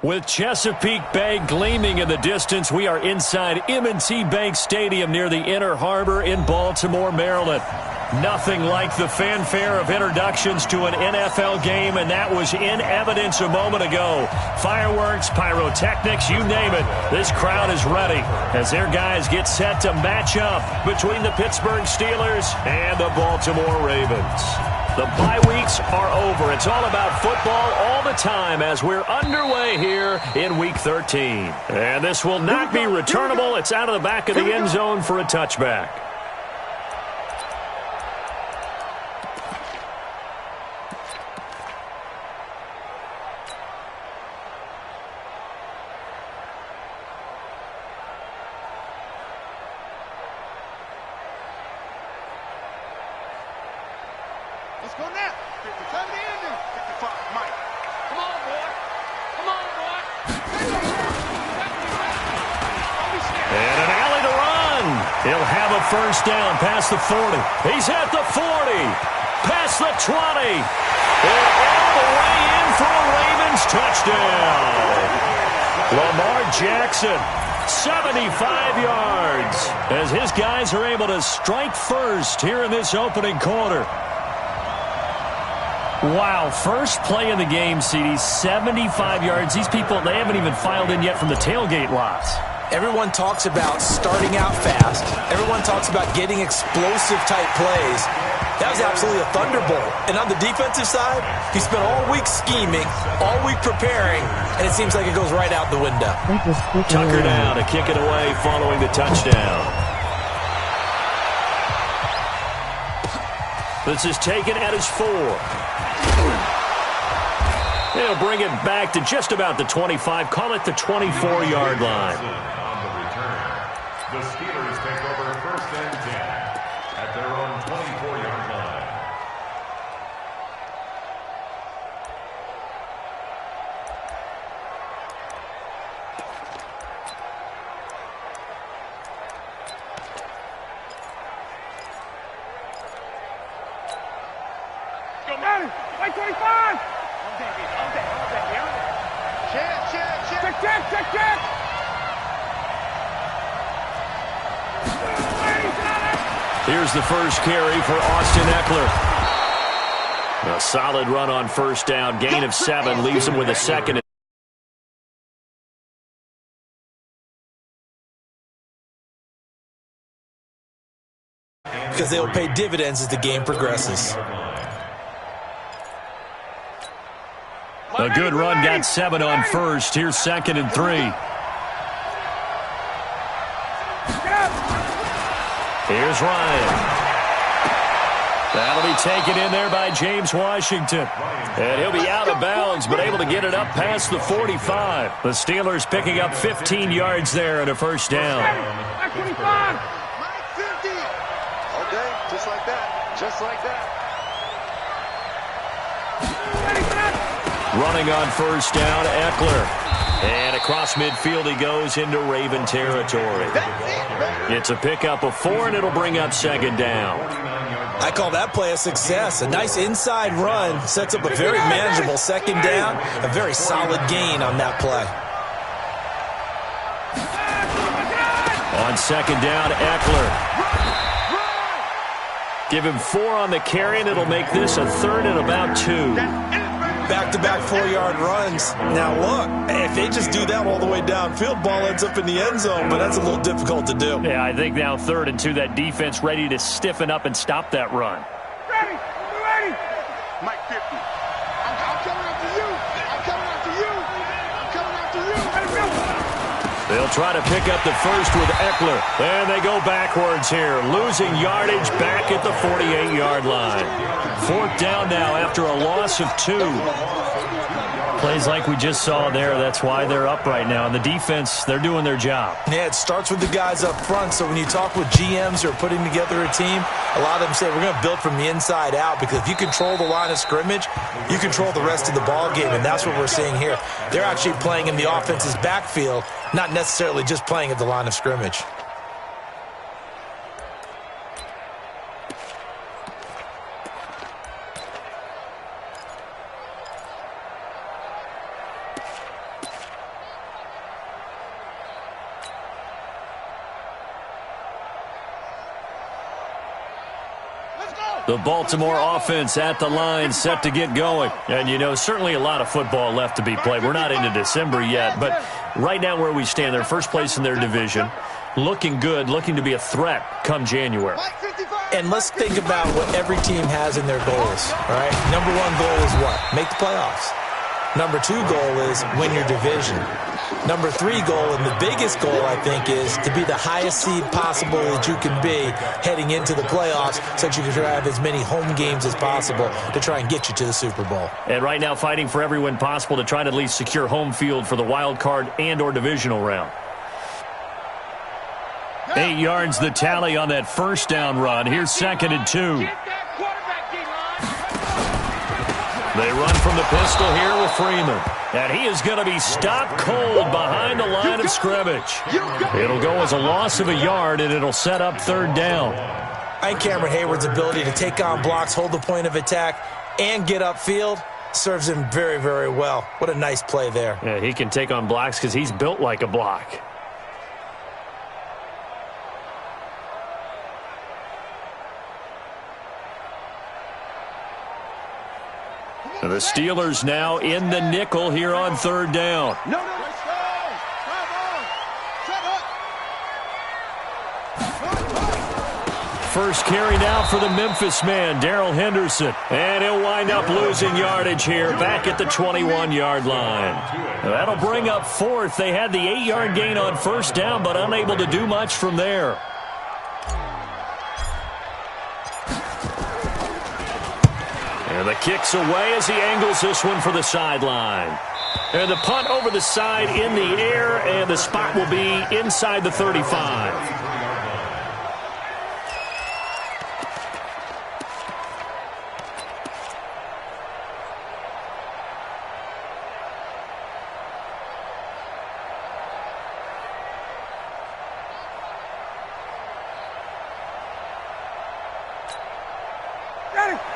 With Chesapeake Bay gleaming in the distance, we are inside M&T Bank Stadium near the Inner Harbor in Baltimore, Maryland. Nothing like the fanfare of introductions to an NFL game, and that was in evidence a moment ago. Fireworks, pyrotechnics, you name it. This crowd is ready as their guys get set to match up between the Pittsburgh Steelers and the Baltimore Ravens. The bye weeks are over. It's all about football all the time as we're underway here in Week 13. And this will not be returnable. It's out of the back of the end zone for a touchback. Let's go now. 55 the ending. 55, Mike. Come on, boy. Come on, boy. And an alley to run. He'll have a first down past the 40. He's at the 40. Past the 20. And all the way in for a Ravens touchdown. Lamar Jackson, 75 yards, as his guys are able to strike first here in this opening quarter. Wow, first play of the game, CD, 75 yards. These people, they haven't even filed in yet from the tailgate lots. Everyone talks about starting out fast. Everyone talks about getting explosive-type plays. That was absolutely a thunderbolt. And on the defensive side, he spent all week scheming, all week preparing, and it seems like it goes right out the window. Tucker down to kick it away following the touchdown. This is taken at his 4. They'll bring it back to just about the 25. Call it the 24-yard line. On the return, the Steelers take over 1st and 10 at their own 24-yard line. Go, Manny. White 25. Check. Here's the first carry for Austin Eckler. A solid run on first down. Gain of 7 leaves him with a second. Because they'll pay dividends as the game progresses. A good run, got 7 on first. Here's 2nd and 3. Here's Ryan. That'll be taken in there by James Washington. And he'll be out of bounds, but able to get it up past the 45. The Steelers picking up 15 yards there and a first down. Mike 25. Mike 50. Okay, just like that. Just like that. Running on first down, Eckler. And across midfield he goes into Raven territory. It's a pickup of 4, and it'll bring up 2nd down. I call that play a success. A nice inside run sets up a very manageable 2nd down. A very solid gain on that play. On 2nd down, Eckler. Give him 4 on the carry, and it'll make this a 3rd and about 2. Back-to-back 4-yard runs. Now, look, if they just do that all the way downfield, ball ends up in the end zone, but that's a little difficult to do. Yeah, I think now 3rd and 2, that defense ready to stiffen up and stop that run. Ready. Mike 50. I'm coming after you. I'm coming after you. I'm coming after you. Let him go. They'll try to pick up the first with Eckler. And they go backwards here, losing yardage back at the 48-yard line. 4th down now after a loss of 2. Plays like we just saw there, that's why they're up right now. And the defense, they're doing their job. Yeah, it starts with the guys up front. So when you talk with GMs who are putting together a team, a lot of them say we're going to build from the inside out, because if you control the line of scrimmage, you control the rest of the ball game, and that's what we're seeing here. They're actually playing in the offense's backfield, not necessarily just playing at the line of scrimmage. The Baltimore offense at the line, set to get going. And, you know, certainly a lot of football left to be played. We're not into December yet, but right now where we stand, they're first place in their division. Looking good, looking to be a threat come January. And let's think about what every team has in their goals, all right? Number one goal is what? Make the playoffs. Number two goal is win your division. Number three goal, and the biggest goal, I think, is to be the highest seed possible that you can be heading into the playoffs so that you can have as many home games as possible to try and get you to the Super Bowl. And right now fighting for every win possible to try to at least secure home field for the wild card and or divisional round. 8 yards the tally on that first down run. Here's 2nd and 2. They run from the pistol here with Freeman. And he is going to be stopped cold behind the line of scrimmage. It'll go as a loss of a yard, and it'll set up 3rd down. I think Cameron Hayward's ability to take on blocks, hold the point of attack, and get upfield serves him very, very well. What a nice play there. Yeah, he can take on blocks because he's built like a block. The Steelers now in the nickel here on 3rd down. First carry now for the Memphis man, Darrell Henderson. And he'll wind up losing yardage here back at the 21-yard line. That'll bring up 4th. They had the 8-yard gain on 1st down, but unable to do much from there. And the kick's away as he angles this one for the sideline. And the punt over the side in the air, and the spot will be inside the 35.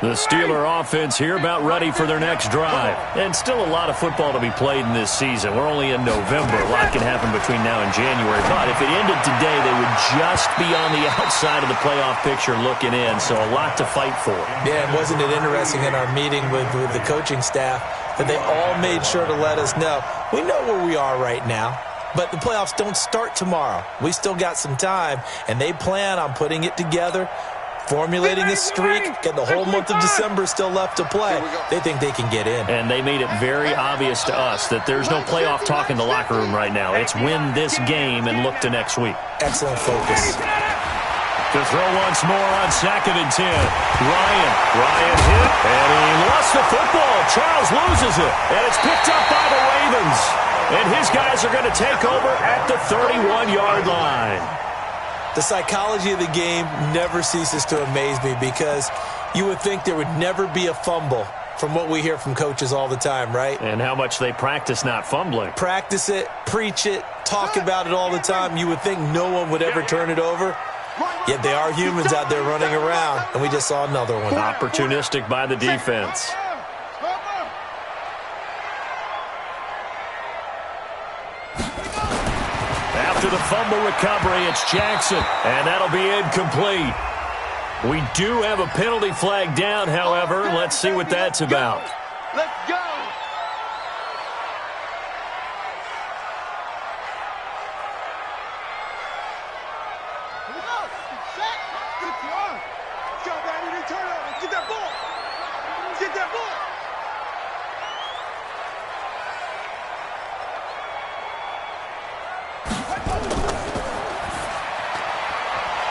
The Steeler offense here about ready for their next drive. And still a lot of football to be played in this season. We're only in November. A lot can happen between now and January. But if it ended today, they would just be on the outside of the playoff picture looking in. So a lot to fight for. Yeah, and wasn't it interesting in our meeting with the coaching staff that they all made sure to let us know, we know where we are right now. But the playoffs don't start tomorrow. We still got some time, and they plan on putting it together, formulating a streak, and the whole month of December still left to play. They think they can get in. And they made it very obvious to us that there's no playoff talk in the locker room right now. It's win this game and look to next week. Excellent focus. To throw once more on 2nd and 10. Ryan hit, and he lost the football. Charles loses it, and it's picked up by the Ravens. And his guys are going to take over at the 31-yard line. The psychology of the game never ceases to amaze me because you would think there would never be a fumble from what we hear from coaches all the time, right? And how much they practice not fumbling. Practice it, preach it, talk about it all the time. You would think no one would ever turn it over. Yet they are humans out there running around, and we just saw another one. Opportunistic by the defense. After the fumble recovery, it's Jackson, and that'll be incomplete. We do have a penalty flag down, however. Let's see what that's about. Let's go. Here we go. Set. Good run. Let's go, baby. Turn over. Get that ball. Get that ball.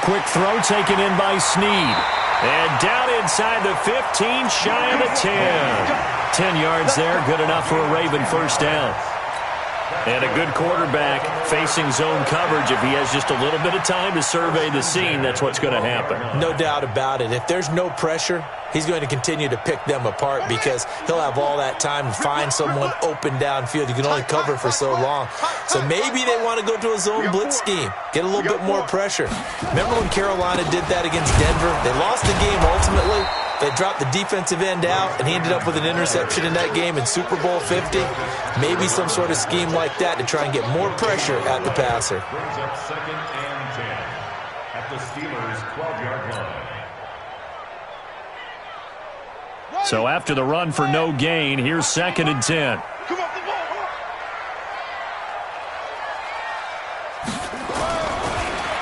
Quick throw taken in by Snead. And down inside the 15, shy of the 10. 10 yards there, good enough for a Raven first down. And a good quarterback facing zone coverage. If he has just a little bit of time to survey the scene, that's what's going to happen. No doubt about it. If there's no pressure, he's going to continue to pick them apart because he'll have all that time to find someone open downfield. You can only cover for so long. So maybe they want to go to a zone blitz scheme, get a little bit more pressure. Remember when Carolina did that against Denver? They lost the game ultimately. They dropped the defensive end out, and he ended up with an interception in that game in Super Bowl 50. Maybe some sort of scheme like that to try and get more pressure at the passer. Brings up 2nd and 10 at the Steelers' 12-yard line. So after the run for no gain, here's 2nd and 10.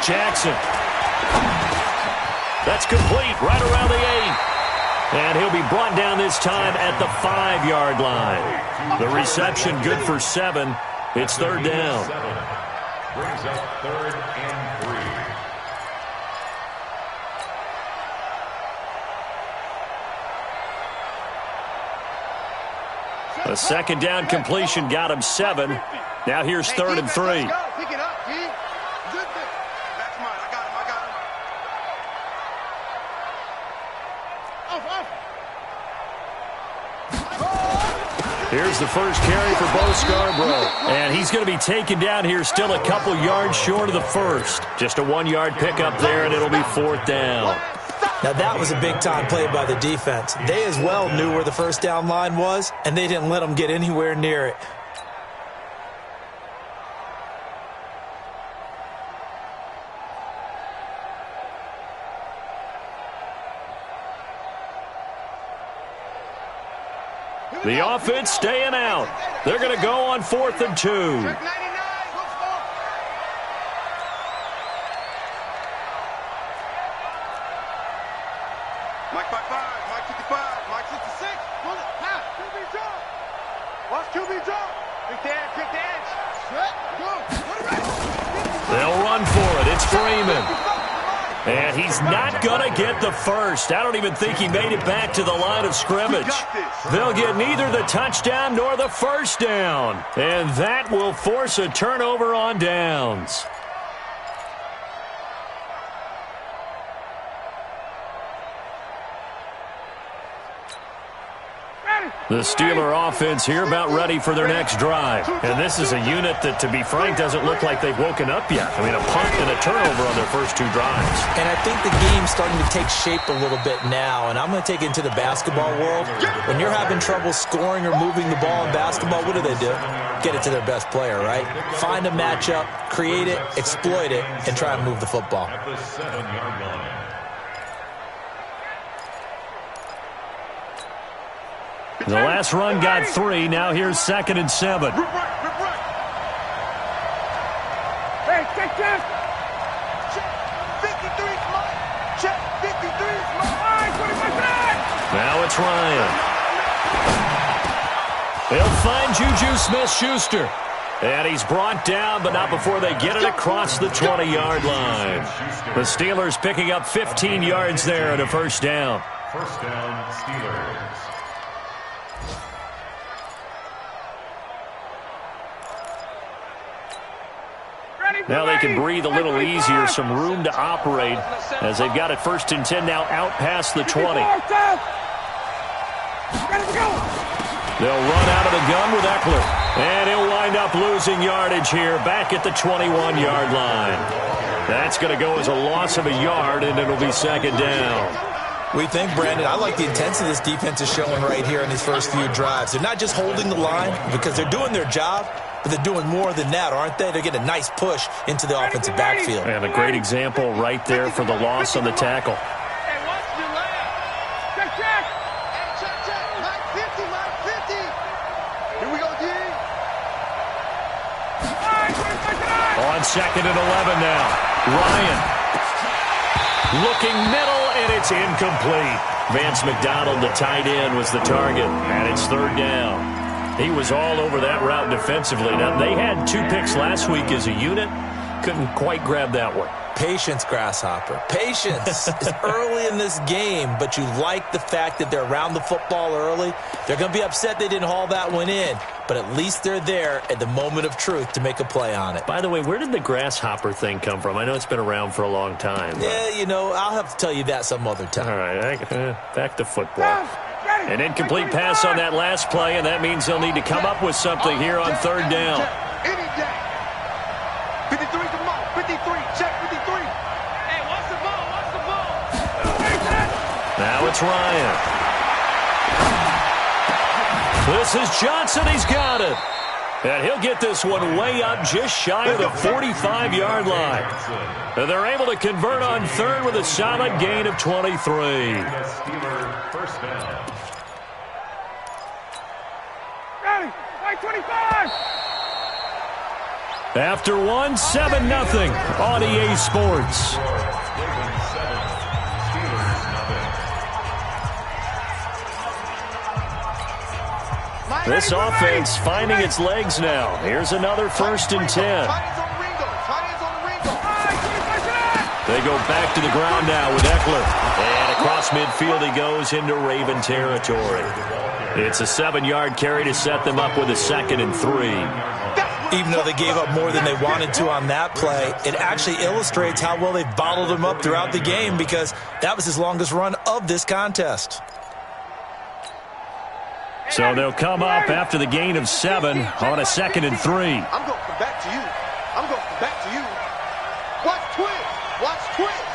Jackson. That's complete right around the 8. And he'll be brought down this time at the 5-yard line. The reception good for 7. It's 3rd down. Brings up 3rd and 3. A 2nd down completion got him 7. Now here's 3rd and 3. Pick it up, G. That's mine. I got him. Here's the first carry for Bo Scarborough. And he's going to be taken down here still a couple yards short of the first. Just a 1-yard pickup there, and it'll be 4th down. Now, that was a big-time play by the defense. They as well knew where the first down line was, and they didn't let them get anywhere near it. The offense staying out. They're going to go on 4th and 2. Mike 55, Mike 55, Mike 66. Pull it. Now, QB jump. Watch QB jump. Pick the edge. Set, go. Put it right. They'll run for it. It's Freeman. And he's not going to get the first. I don't even think he made it back to the line of scrimmage. They'll get neither the touchdown nor the first down. And that will force a turnover on downs. The Steeler offense here about ready for their next drive. And this is a unit that, to be frank, doesn't look like they've woken up yet. I mean, a punt and a turnover on their first 2 drives. And I think the game's starting to take shape a little bit now. And I'm going to take it into the basketball world. When you're having trouble scoring or moving the ball in basketball, what do? Get it to their best player, right? Find a matchup, create it, exploit it, and try and move the football. At the 7-yard line. The last run got 3. Now here's 2nd and 7. Hey, check. Check 53, Mike. Check 53, Mike. Now it's Ryan. They'll find Juju Smith-Schuster. And he's brought down, but not before they get it across the 20-yard line. The Steelers picking up 15 yards there and a first down. First down, Steelers. Now they can breathe a little easier, some room to operate as they've got it 1st and 10 now out past the 20. They'll run out of the gun with Eckler. And he'll wind up losing yardage here back at the 21-yard line. That's going to go as a loss of a yard, and it'll be 2nd down. We think, Brandon, I like the intensity this defense is showing right here in these first few drives. They're not just holding the line because they're doing their job, but they're doing more than that, aren't they? They're getting a nice push into the offensive backfield. And a great example right there for the loss on the tackle. Hey, watch the left. Check. Hey, check. Mike 50. Here we go, D. On 2nd and 11 now. Ryan looking middle, and it's incomplete. Vance McDonald, the tight end, was the target, and it's 3rd down. He was all over that route defensively. Now, they had 2 picks last week as a unit. Couldn't quite grab that one. Patience, Grasshopper. Patience. It's early in this game, but you like the fact that they're around the football early. They're going to be upset they didn't haul that one in, but at least they're there at the moment of truth to make a play on it. By the way, where did the grasshopper thing come from? I know it's been around for a long time. But... yeah, I'll have to tell you that some other time. All right, back to football. An incomplete pass on that last play, and that means they'll need to come up with something here on 3rd down. Any day. 53 to Mo. 53. Check 53. Hey, watch the ball. Now it's Ryan. This is Johnson. He's got it. And he'll get this one way up just shy of the 45-yard line. And they're able to convert on 3rd with a solid gain of 23. Steeler first down. Mike 25. After 1, 7-0 on EA Sports. This offense finding its legs now. Here's another 1st and 10. They go back to the ground now with Eckler. And across midfield he goes into Raven territory. It's a 7-yard carry to set them up with a 2nd and 3. Even though they gave up more than they wanted to on that play, it actually illustrates how well they've bottled them up throughout the game because that was his longest run of this contest. So they'll come up after the gain of 7 on a 2nd and 3. I'm going back to you. I'm going back to you. Watch twist. Watch twist.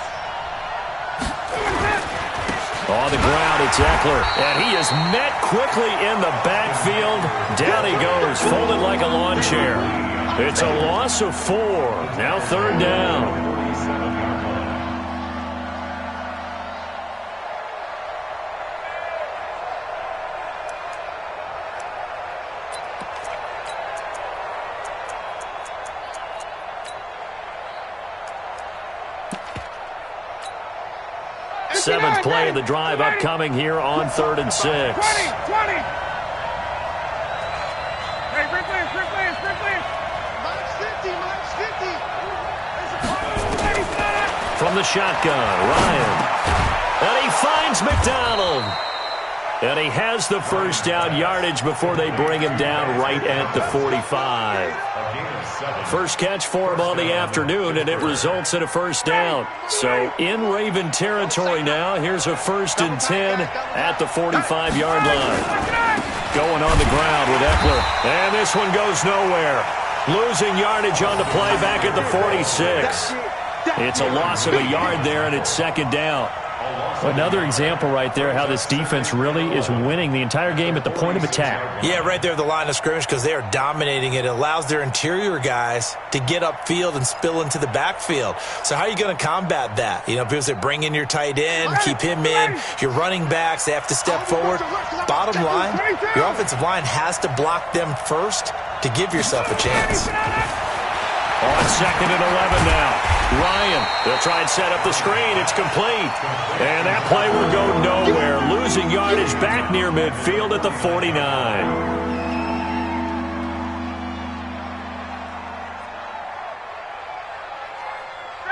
On the ground, it's Eckler. And he is met quickly in the backfield. Down he goes, folded like a lawn chair. It's a loss of 4. Now 3rd down. Seventh play of the drive upcoming here on 3rd and 6. 20. Hey, sprint plans. Minus 50. From the shotgun, Ryan. And he finds McDonald. And he has the 1st down yardage before they bring him down right at the 45. First catch for him on the afternoon, and it results in a 1st down. So in Raven territory now, here's a 1st and 10 at the 45-yard line. Going on the ground with Eckler. And this one goes nowhere. Losing yardage on the play back at the 46. It's a loss of a yard there, and it's 2nd down. Another example right there how this defense really is winning the entire game at the point of attack. Yeah, right there at the line of scrimmage because they are dominating it. It allows their interior guys to get upfield and spill into the backfield. So how are you going to combat that? You know, people say bring in your tight end, keep him in. Your running backs, they have to step forward. Bottom line, your offensive line has to block them first to give yourself a chance. On 2nd and 11 now. Ryan, they'll try and set up the screen. It's complete. And that play will go nowhere. Losing yardage back near midfield at the 49.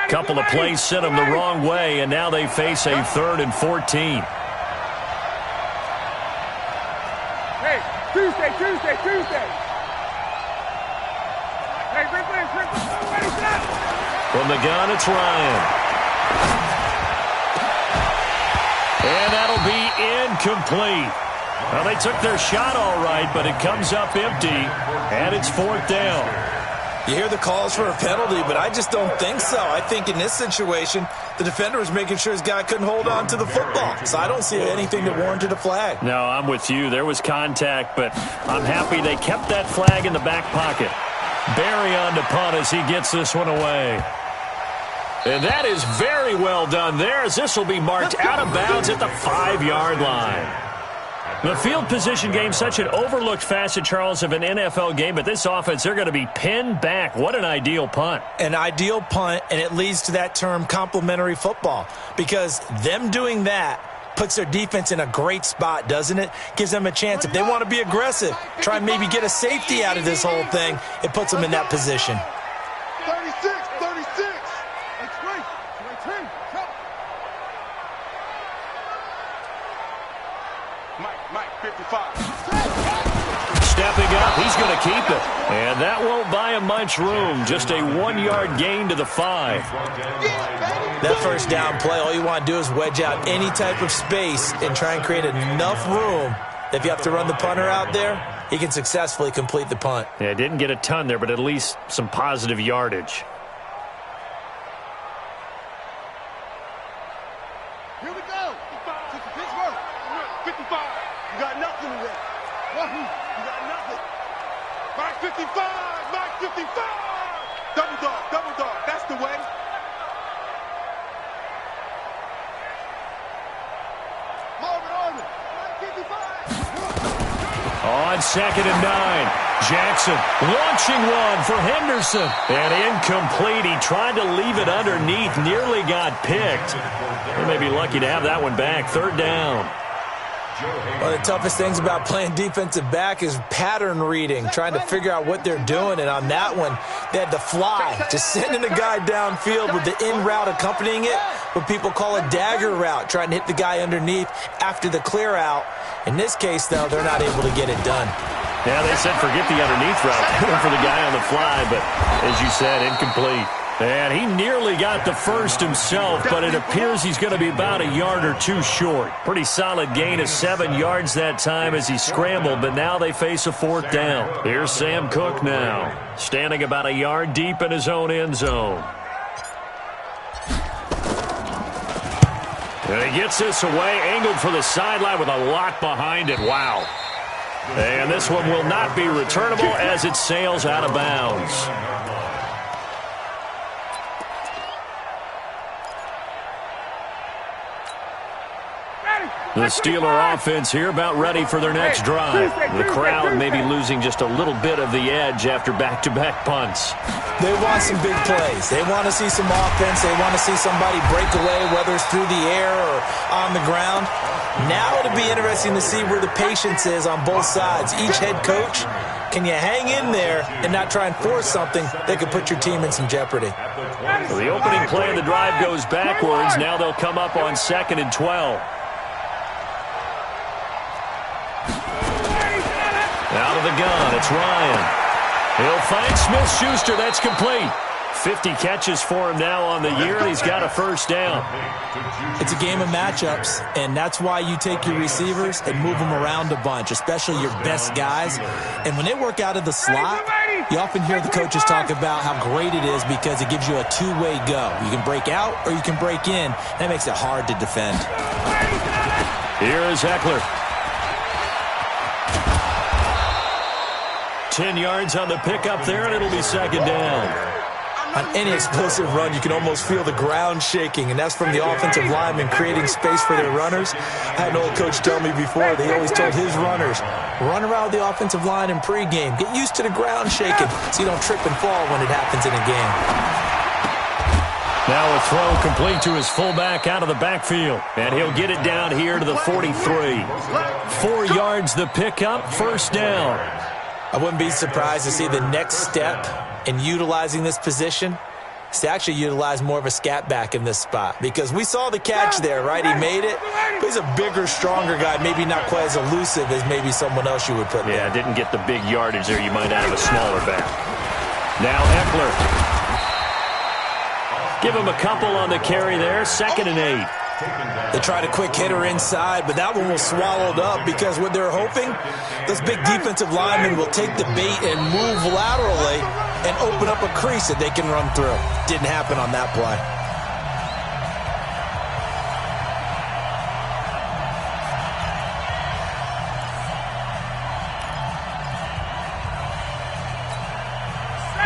Couple of plays sent them the wrong way, and now they face a 3rd and 14. Hey, Tuesday. Hey, sprint plans. From the gun, it's Ryan. And that'll be incomplete. Well, they took their shot all right, but it comes up empty, and it's 4th down. You hear the calls for a penalty, but I just don't think so. I think in this situation, the defender was making sure his guy couldn't hold on to the football. So I don't see anything that warranted a flag. No, I'm with you. There was contact, but I'm happy they kept that flag in the back pocket. Barry on to punt as he gets this one away. And that is very well done there as this will be marked out of bounds at the 5-yard line. The field position game, such an overlooked facet, Charles, of an NFL game, but this offense, they're going to be pinned back. What an ideal punt. An ideal punt, and it leads to that term complementary football because them doing that puts their defense in a great spot, doesn't it? Gives them a chance. If they want to be aggressive, try and maybe get a safety out of this whole thing, it puts them in that position. 36. Mike, 55. Stepping up, he's going to keep it. And that won't buy him much room. Just a 1-yard gain to the 5. That 1st down play, all you want to do is wedge out any type of space and try and create enough room that if you have to run the punter out there, he can successfully complete the punt. Yeah, didn't get a ton there, but at least some positive yardage. Here we go. 55. You got nothing today. You got nothing. Mike 55. Double dog. That's the way. Marvin Army. Mike 55. On 2nd and 9. Jackson launching one for Henderson. And incomplete. He tried to leave it underneath. Nearly got picked. They may be lucky to have that one back. Third down. One of the toughest things about playing defensive back is pattern reading, trying to figure out what they're doing. And on that one, they had to fly, just sending the guy downfield with the in route accompanying it, what people call a dagger route, trying to hit the guy underneath after the clear out. In this case, though, they're not able to get it done. Yeah, they said forget the underneath route for the guy on the fly, but as you said, incomplete. And he nearly got the first himself, but it appears he's going to be about a yard or two short. Pretty solid gain of 7 yards that time as he scrambled, but now they face a fourth down. Here's Sam Cook now, standing about a yard deep in his own end zone. And he gets this away, angled for the sideline with a lot behind it. Wow. And this one will not be returnable as it sails out of bounds. The Steeler offense here about ready for their next drive. The crowd may be losing just a little bit of the edge after back-to-back punts. They want some big plays. They want to see some offense. They want to see somebody break away, whether it's through the air or on the ground. Now it'll be interesting to see where the patience is on both sides. Each head coach, can you hang in there and not try and force something that could put your team in some jeopardy? So the opening play of the drive goes backwards. Now they'll come up on 2nd and 12. Out of the gun, it's Ryan. He'll find Smith-Schuster. That's complete. 50 catches for him now on the year, and he's got a first down. It's a game of matchups, and that's why you take your receivers and move them around a bunch, especially your best guys. And when they work out of the slot, you often hear the coaches talk about how great it is because it gives you a two-way go. You can break out or you can break in. That makes it hard to defend. Here is Eckler. 10 yards on the pickup there, and it'll be 2nd down. On any explosive run, you can almost feel the ground shaking, and that's from the offensive linemen creating space for their runners. I had an old coach tell me before, they always told his runners, run around the offensive line in pregame. Get used to the ground shaking so you don't trip and fall when it happens in a game. Now a throw complete to his fullback out of the backfield, and he'll get it down here to the 43. 4 yards the pickup, first down. I wouldn't be surprised to see the next step in utilizing this position is to actually utilize more of a scat back in this spot. Because we saw the catch there, right? He made it. But he's a bigger, stronger guy, maybe not quite as elusive as maybe someone else you would put there. Yeah, didn't get the big yardage there. You might have a smaller back. Now Eckler. Give him a couple on the carry there. 2nd and 8. They tried a quick hitter inside, but that one was swallowed up because what they're hoping, those big defensive linemen will take the bait and move laterally and open up a crease that they can run through. Didn't happen on that play.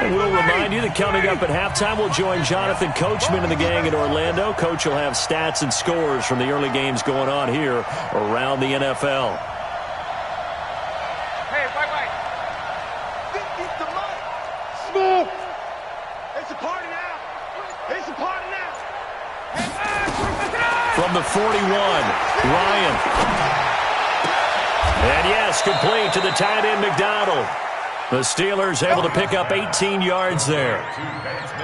And we'll remind you that coming up at halftime, we'll join Jonathan Coachman and the gang in Orlando. Coach will have stats and scores from the early games going on here around the NFL. Hey, wait. It's the money. Smooth. It's a party now. It's a party now. From the 41, Ryan. And yes, complete to the tight end, McDonald. The Steelers able to pick up 18 yards there.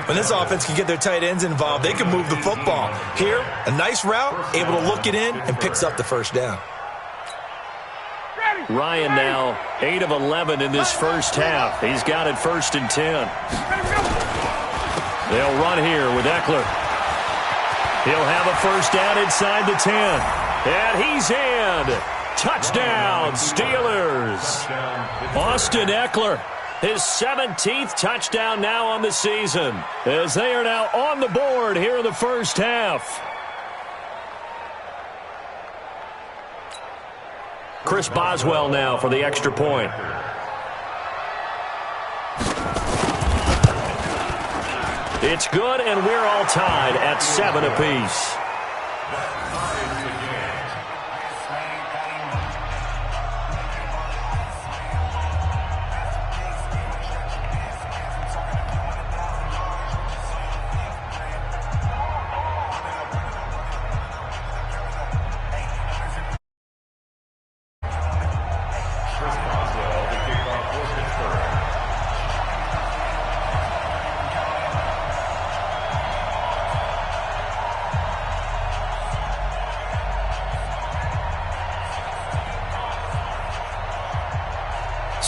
When this offense can get their tight ends involved, they can move the football. Here, a nice route, able to look it in, and picks up the first down. Ryan now 8 of 11 in this first half. He's got it 1st and 10. They'll run here with Eckler. He'll have a first down inside the 10. And he's in. Touchdown, Steelers. Austin Eckler, his 17th touchdown now on the season, as they are now on the board here in the first half. Chris Boswell now for the extra point. It's good, and we're all tied at 7 apiece.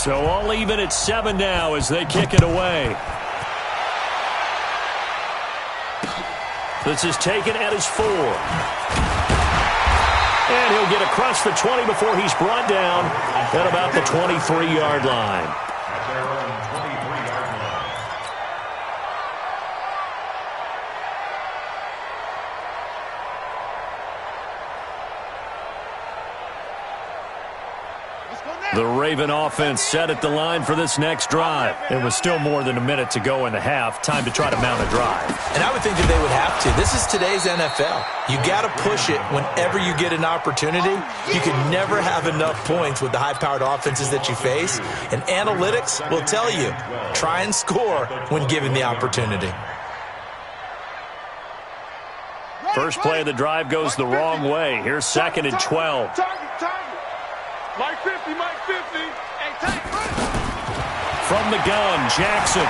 So all even at 7 now as they kick it away. This is taken at his 4. And he'll get across the 20 before he's brought down at about the 23-yard line. At their own 23-yard line. The Raven offense set at the line for this next drive. It was still more than a minute to go in the half. Time to try to mount a drive. And I would think that they would have to. This is today's NFL. You got to push it whenever you get an opportunity. You can never have enough points with the high-powered offenses that you face. And analytics will tell you, try and score when given the opportunity. First play of the drive goes the wrong way. Here's 2nd and 12. Mike 50, Mike 50. Hey, tank, From the gun, Jackson.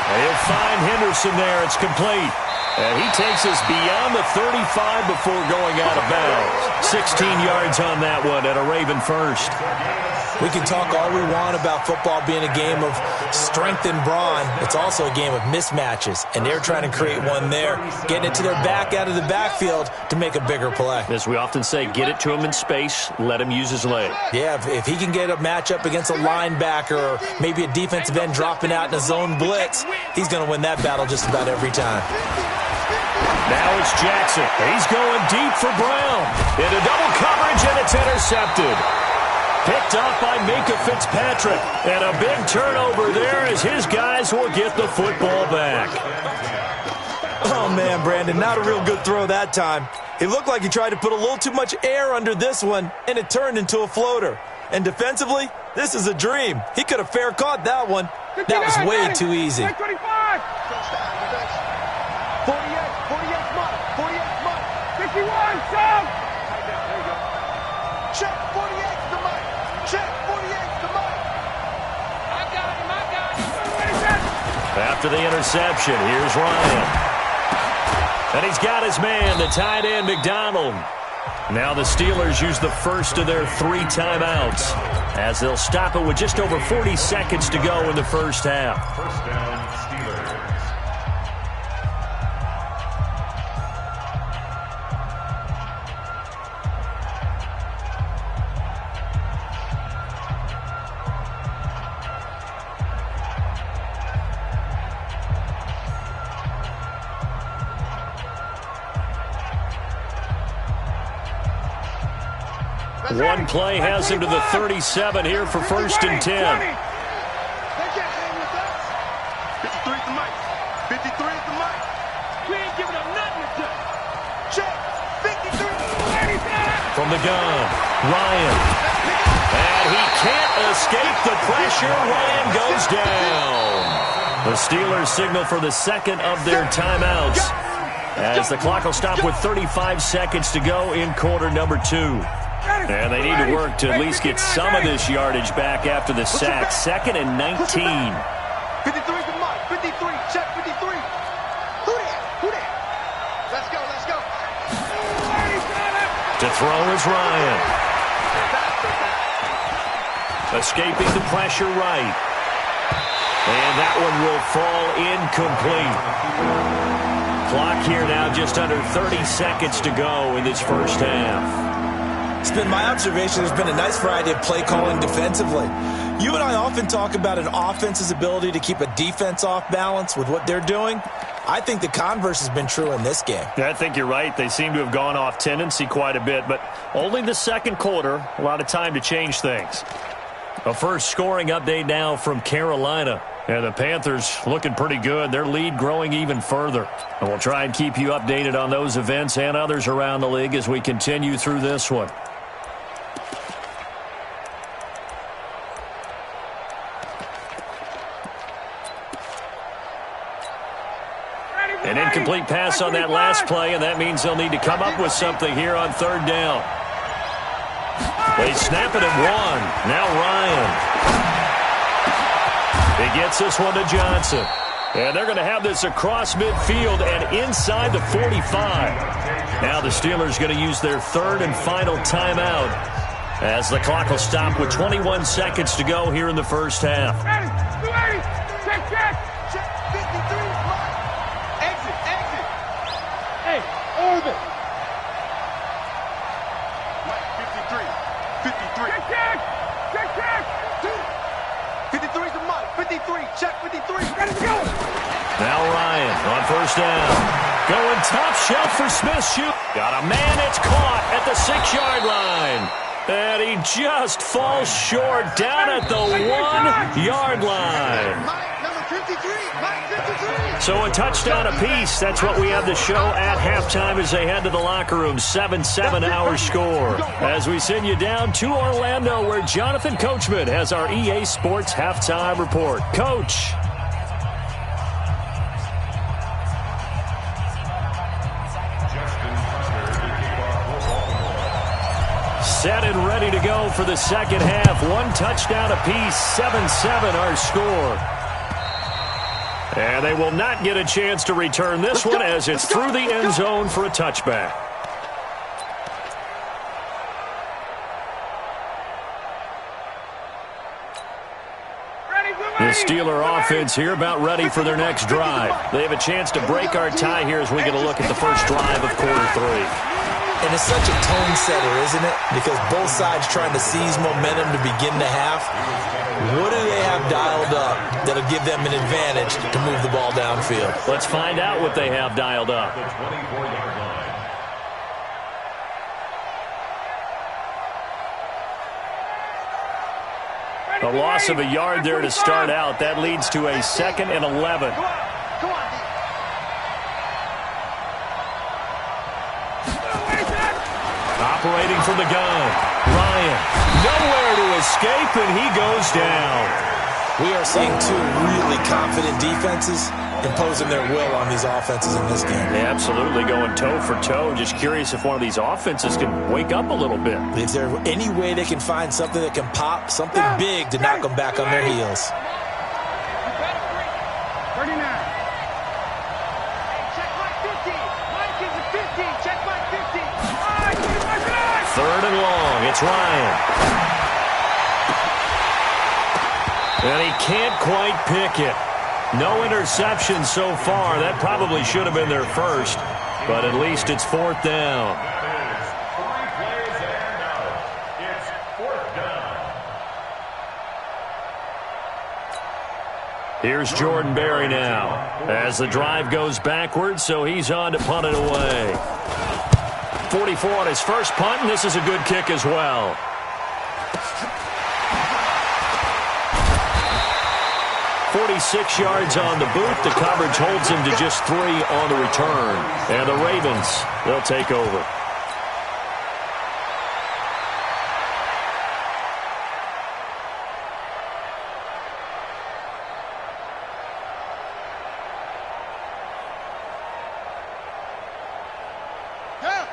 And he'll find Henderson there. It's complete. And he takes us beyond the 35 before going out of bounds. 16 yards on that one and a Raven first. We can talk all we want about football being a game of strength and brawn. It's also a game of mismatches, and they're trying to create one there, getting it to their back out of the backfield to make a bigger play. As we often say, get it to him in space, let him use his leg. Yeah, if he can get a matchup against a linebacker or maybe a defensive end dropping out in a zone blitz, he's going to win that battle just about every time. Now it's Jackson. He's going deep for Brown. Into double coverage, and it's intercepted. Picked off by Minka Fitzpatrick. And a big turnover there as his guys will get the football back. Oh, man, Brandon, not a real good throw that time. It looked like he tried to put a little too much air under this one, and it turned into a floater. And defensively, this is a dream. He could have fair caught that one. That was way too easy. 25. 48, 48 Mike, 51, Sam. There you go. Check 48 to Mike. Check 48 to Mike. I got him. After the interception, here's Ryan. And he's got his man, the tight end, McDonald. Now the Steelers use the first of their 3 timeouts as they'll stop it with just over 40 seconds to go in the first half. First down, Steelers. One play has him to the 37 here for 1st and 10. They can't hang with us. 53 to Mike. 53 to Mike. We ain't giving up nothing to do. Check. 53. From the gun, Ryan. And he can't escape the pressure. Ryan goes down. The Steelers signal for the second of their timeouts as the clock will stop with 35 seconds to go in quarter number 2. And they need to work to at least get some of this yardage back after the sack. 2nd and 19. 53 to Mike. 53. Check 53. Who that? Let's go. To throw is Ryan. Escaping the pressure right. And that one will fall incomplete. Clock here now just under 30 seconds to go in this first half. It's been my observation there's been a nice variety of play calling defensively. You and I often talk about an offense's ability to keep a defense off balance with what they're doing. I think the converse has been true in this game. Yeah, I think you're right. They seem to have gone off tendency quite a bit, but only the second quarter, a lot of time to change things. A first scoring update now from Carolina. And the Panthers looking pretty good. Their lead growing even further. And we'll try and keep you updated on those events and others around the league as we continue through this one. An incomplete pass on that last play, and that means they'll need to come up with something here on 3rd down. They snap it at 1. Now Ryan. He gets this one to Johnson. And they're going to have this across midfield and inside the 45. Now the Steelers going to use their 3rd and final timeout As the clock will stop with 21 seconds to go here in the first half. Ready, check. 53, exit. Hey, over. Mike, 53. Check. 53 to Mike, 53, check 53, ready to go. Now Ryan on first down. Going top shelf for Smith. Shoot. Got a man. It's caught at the 6-yard line. And he just falls short down at the 1-yard line. Mike, number 53, Mike 53. So a touchdown apiece. That's what we have to show at halftime as they head to the locker room. 7-7 our score. As we send you down to Orlando, where Jonathan Coachman has our EA Sports halftime report. Coach. Set and ready to go for the second half. 1 touchdown apiece. 7-7 our score. And they will not get a chance to return this one as it's through the end zone for a touchback. The Steeler offense here about ready for their next drive. They have a chance to break our tie here as we get a look at the first drive of quarter 3. And it's such a tone setter, isn't it? Because both sides trying to seize momentum to begin the half. What do they have dialed up that'll give them an advantage to move the ball downfield? Let's find out what they have dialed up. The 24-yard line. A loss of a yard there to start out. That leads to a 2nd and 11. Come on, D. Operating from the gun. Ryan, nowhere to escape, and he goes down. We are seeing 2 really confident defenses imposing their will on these offenses in this game. Yeah, absolutely, going toe for toe. Just curious if one of these offenses can wake up a little bit. Is there any way they can find something that can pop, something big to knock them back on their heels? 39. Hey, check Mike 50. Mike is a 50. Check Mike 50. Third and long. It's Ryan. And he can't quite pick it. No interception so far. That probably should have been their first, but at least it's 4th down. That is 3 plays and out. It's 4th down. Here's Jordan Berry now as the drive goes backwards, so he's on to punt it away. 44 on his first punt, and this is a good kick as well. "46 yards on the boot. The coverage holds him to just 3 on the return. And the Ravens, they'll take over.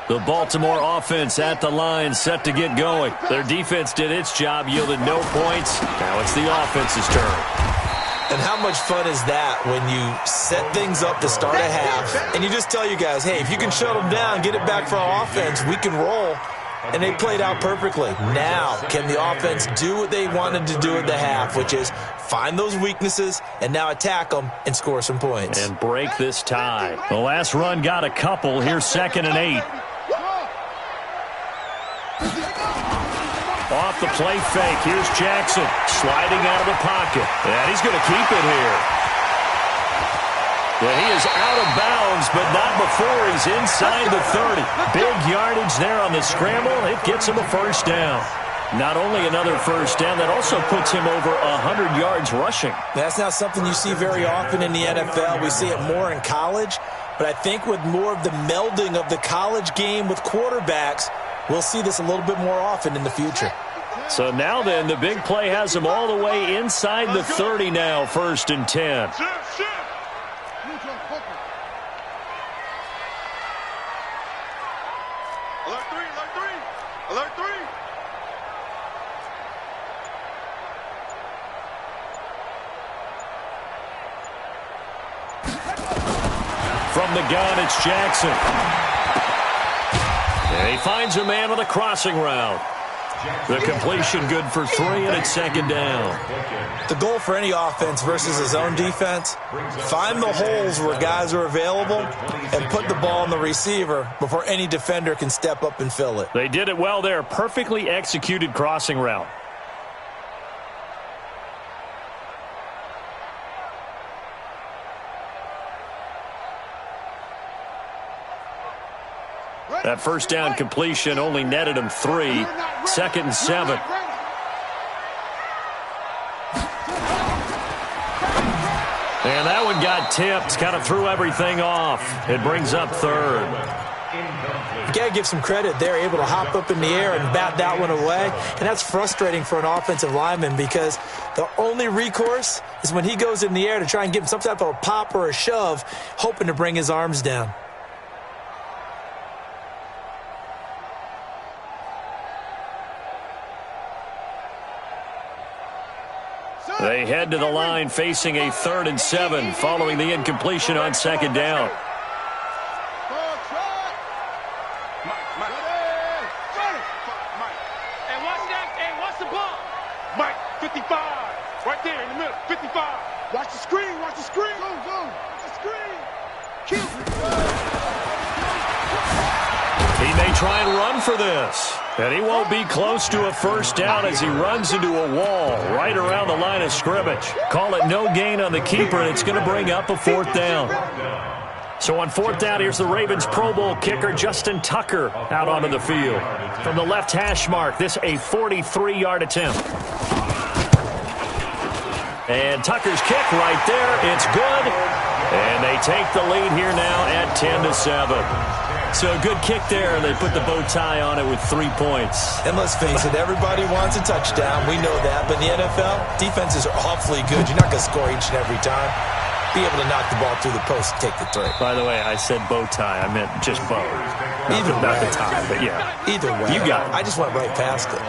The Baltimore offense at the line, set to get going. Their defense did its job, yielded no points. Now it's the offense's turn. And how much fun is that when you set things up to start a half and you just tell you guys, hey, if you can shut them down, get it back for our offense, we can roll. And they played out perfectly. Now, can the offense do what they wanted to do at the half, which is find those weaknesses and now attack them and score some points. And break this tie. The last run got a couple. Here's 2nd and 8. Off the play fake. Here's Jackson sliding out of the pocket. And he's going to keep it here. Well, he is out of bounds, but not before he's inside the 30. Big yardage there on the scramble. It gets him a first down. Not only another first down, that also puts him over 100 yards rushing. That's not something you see very often in the NFL. We see it more in college. But I think with more of the melding of the college game with quarterbacks, we'll see this a little bit more often in the future. So now then, the big play has him all the way inside the 30 now, 1st and 10. Alert 3, alert 3, alert 3. From the gun, it's Jackson. And he finds a man with a crossing route. The completion good for 3, and it's second down. The goal for any offense versus his own defense, find the holes where guys are available and put the ball in the receiver before any defender can step up and fill it. They did it well there. Perfectly executed crossing route. That first down completion only netted him 3. Second and 7. And that one got tipped. Kind of threw everything off. It brings up third. You got to give some credit. They're able to hop up in the air and bat that one away. And that's frustrating for an offensive lineman because the only recourse is when he goes in the air to try and give him some type of a pop or a shove, hoping to bring his arms down. They head to the line facing a 3rd and 7 following the incompletion on second down. Hey, watch the ball. Mike, 55. Right there in the middle, 55. Watch the screen, watch the screen. Go. Watch the screen. Kill. He may try and run for this. And he won't be close to a first down as he runs into a wall right around the line of scrimmage. Call it no gain on the keeper, and it's going to bring up a 4th down. So on 4th down, here's the Ravens Pro Bowl kicker, Justin Tucker, out onto the field. From the left hash mark, this a 43-yard attempt. And Tucker's kick right there. It's good. And they take the lead here now at 10-7. So a good kick there. They put the bow tie on it with 3 points. And let's face it, everybody wants a touchdown. We know that. But in the NFL, defenses are awfully good. You're not going to score each and every time. Be able to knock the ball through the post and take the 3. By the way, I said bow tie. I meant just bow. Either way. Not the tie, but yeah. Either way. You got it. I just went right past it.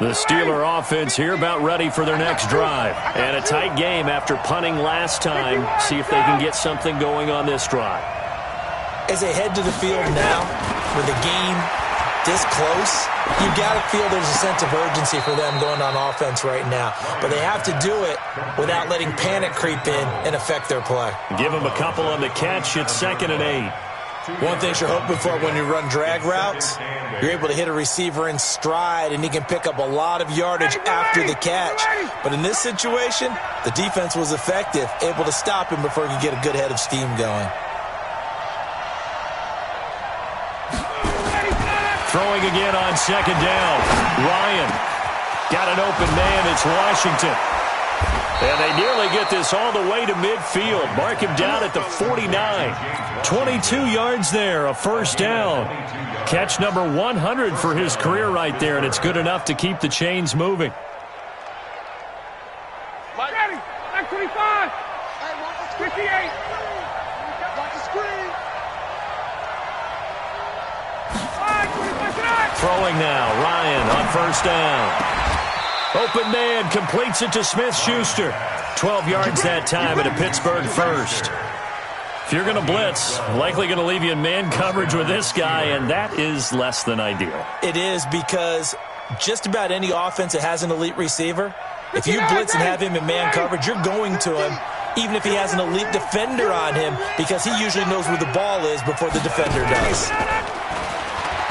The Steeler offense here about ready for their next drive. And a tight game after punting last time. See if they can get something going on this drive. As they head to the field now, with the game this close, you got to feel there's a sense of urgency for them going on offense right now. But they have to do it without letting panic creep in and affect their play. Give them a couple on the catch. It's 2nd and 8. One thing you're hoping for when you run drag routes, you're able to hit a receiver in stride, and he can pick up a lot of yardage after the catch. But in this situation, the defense was effective, able to stop him before he could get a good head of steam going. Throwing again on 2nd down. Ryan got an open man. It's Washington. And they nearly get this all the way to midfield. Mark him down at the 49. 22 yards there, a first down. Catch number 100 for his career right there, and it's good enough to keep the chains moving. Ready. 25. 58. Watch the screen. Throwing now, Ryan on first down. Open man completes it to Smith-Schuster. 12 yards that time at a Pittsburgh first. If you're going to blitz, likely going to leave you in man coverage with this guy, and that is less than ideal. It is, because just about any offense that has an elite receiver, if you blitz and have him in man coverage, you're going to him, even if he has an elite defender on him, because he usually knows where the ball is before the defender does.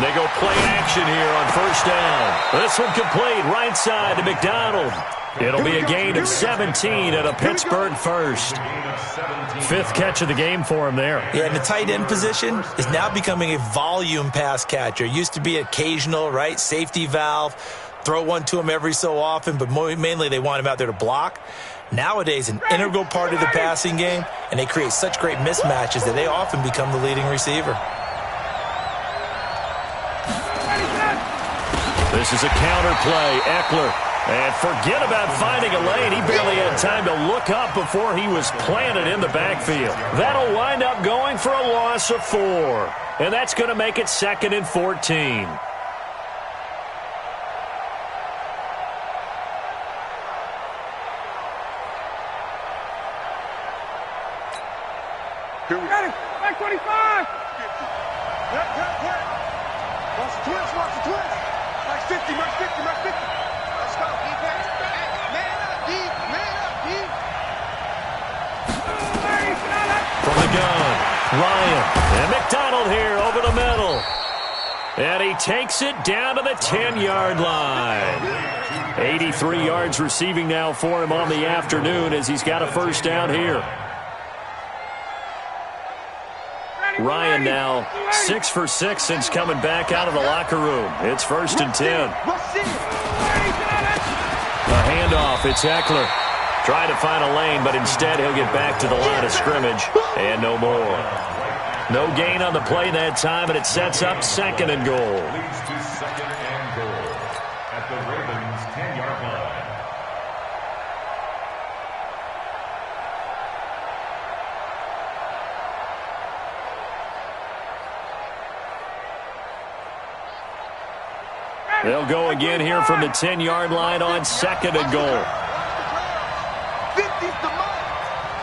They go play action here on first down. This one complete, right side to McDonald. It'll be a gain of 17 at a Pittsburgh first. 5th catch of the game for him there. Yeah, and the tight end position is now becoming a volume pass catcher. Used to be occasional, right, safety valve, throw one to him every so often, but mainly they want him out there to block. Nowadays, an integral part of the passing game, and they create such great mismatches that they often become the leading receiver. This is a counter play. Eckler. And forget about finding a lane. He barely had time to look up before he was planted in the backfield. That'll wind up going for a loss of 4. And that's going to make it 2nd and 14. Here we go. Back 25. Yep. Watch the twist, watch the twist. Max 50, max 50, max 50. Let's go, defense. Man up, deep, man up, deep. From the gun, Ryan. And McDonald here over the middle. And he takes it down to the 10-yard line. 83 yards receiving now for him on the afternoon as he's got a first down here. Ryan now 6 for 6 since coming back out of the locker room. It's 1st and 10. A handoff. It's Eckler. Trying to find a lane, but instead he'll get back to the line of scrimmage and no more. No gain on the play that time, and it sets up 2nd and goal. Leads to 2nd and goal at the Ravens' 10-yard line. They'll go again here from the 10-yard line on 2nd and goal. 50's the mark.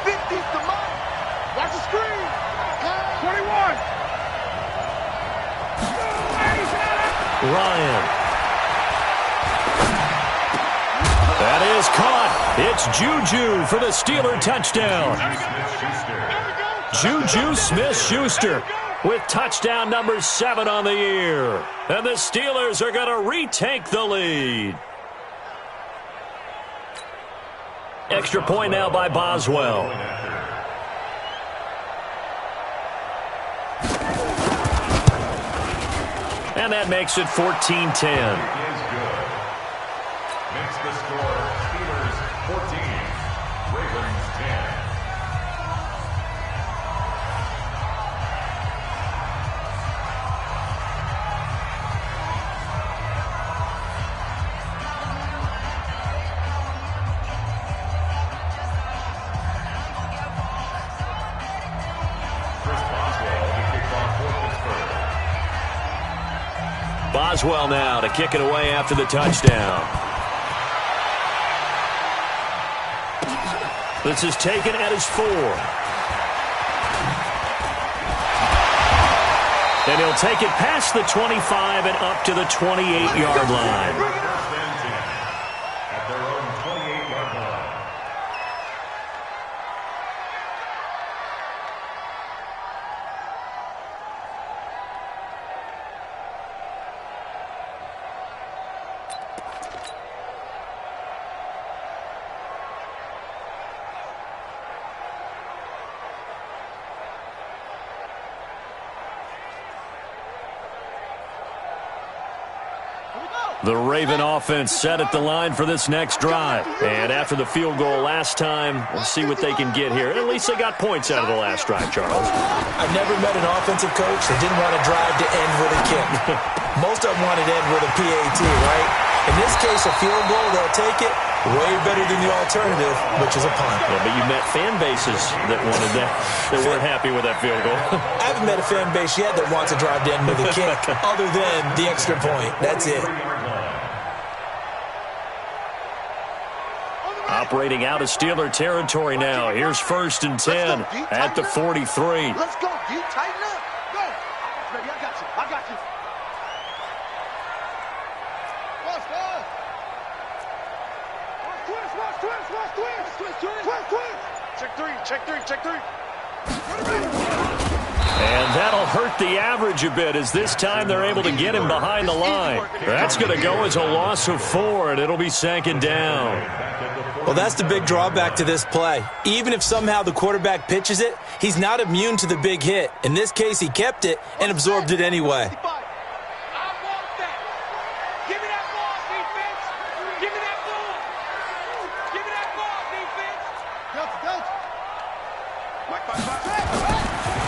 50's the mark. Watch the screen. 21. Ryan. That is caught. It's Juju for the Steeler touchdown. Juju Smith-Schuster with touchdown number 7 on the year. And the Steelers are going to retake the lead. Extra point now by Boswell. And that makes it 14-10. Makes the score Steelers 14, Ravens 10. Boswell now to kick it away after the touchdown. This is taken at his 4. And he'll take it past the 25 and up to the 28-yard line. At their own 28-yard line. The Raven offense set at the line for this next drive. And after the field goal last time, we'll see what they can get here. And at least they got points out of the last drive, Charles. I've never met an offensive coach that didn't want a drive to end with a kick. Most of them wanted to end with a PAT, right? In this case, a field goal, they'll take it. Way better than the alternative, which is a punt. Yeah, but you met fan bases that wanted that, that weren't happy with that field goal. I haven't met a fan base yet that wants a drive to end with a kick, other than the extra point. That's it. Operating out of Steeler territory now. Here's 1st and 10 at the 43. Let's go, D. Tighten up. Go. Baby, I got you. I got you. Watch, guys. Watch twist. Check 3. And that'll hurt the average a bit as this time they're able to get him behind the line. That's going to go as a loss of 4, and it'll be 2nd down. Well, that's the big drawback to this play. Even if somehow the quarterback pitches it, he's not immune to the big hit. In this case, he kept it and absorbed it anyway.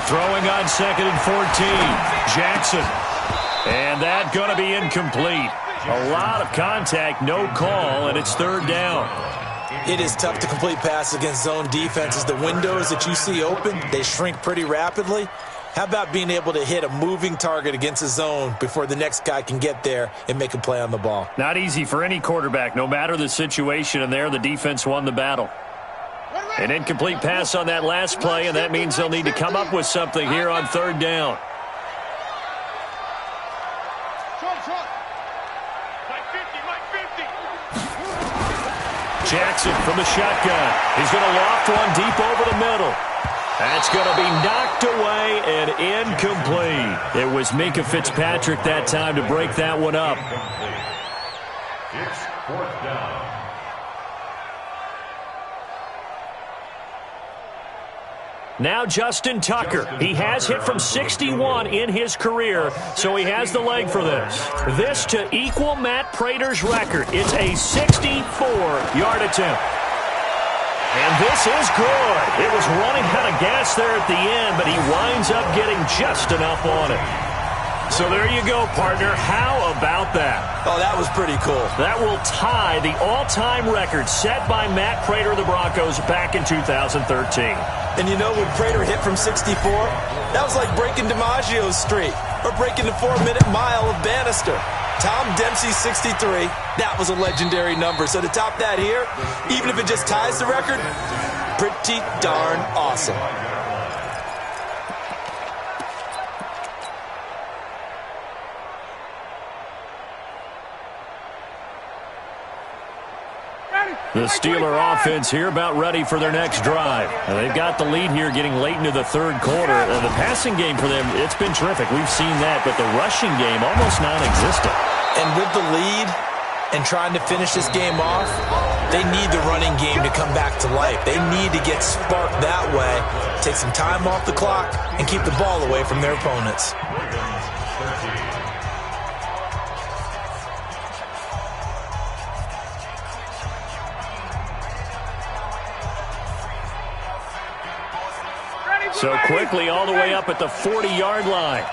Throwing on 2nd and 14. Jackson. And that going to be incomplete. A lot of contact, no call, and it's 3rd down. It is tough to complete passes against zone defenses. The windows that you see open, they shrink pretty rapidly. How about being able to hit a moving target against a zone before the next guy can get there and make a play on the ball? Not easy for any quarterback, no matter the situation, and there the defense won the battle. An incomplete pass on that last play, and that means they'll need to come up with something here on third down. Jackson from the shotgun. He's going to loft one deep over the middle. That's going to be knocked away and incomplete. It was Minkah Fitzpatrick that time to break that one up. It's fourth down. Now Justin Tucker. He has hit from 61 in his career, so he has the leg for this. This to equal Matt Prater's record. It's a 64-yard attempt. And this is good. It was running out of gas there at the end, but he winds up getting just enough on it. So there you go, partner. How about that? Oh, that was pretty cool. That will tie the all-time record set by Matt Prater of the Broncos back in 2013. And you know, when Prater hit from 64, that was like breaking DiMaggio's streak or breaking the 4-minute mile of Bannister. Tom Dempsey, 63. That was a legendary number. So to top that here, even if it just ties the record, pretty darn awesome. The Steeler offense here about ready for their next drive. They've got the lead here getting late into the third quarter. The passing game for them, it's been terrific. We've seen that, but the rushing game almost non-existent. And with the lead and trying to finish this game off, they need the running game to come back to life. They need to get sparked that way, take some time off the clock, and keep the ball away from their opponents. So quickly all the way up at the 40-yard line.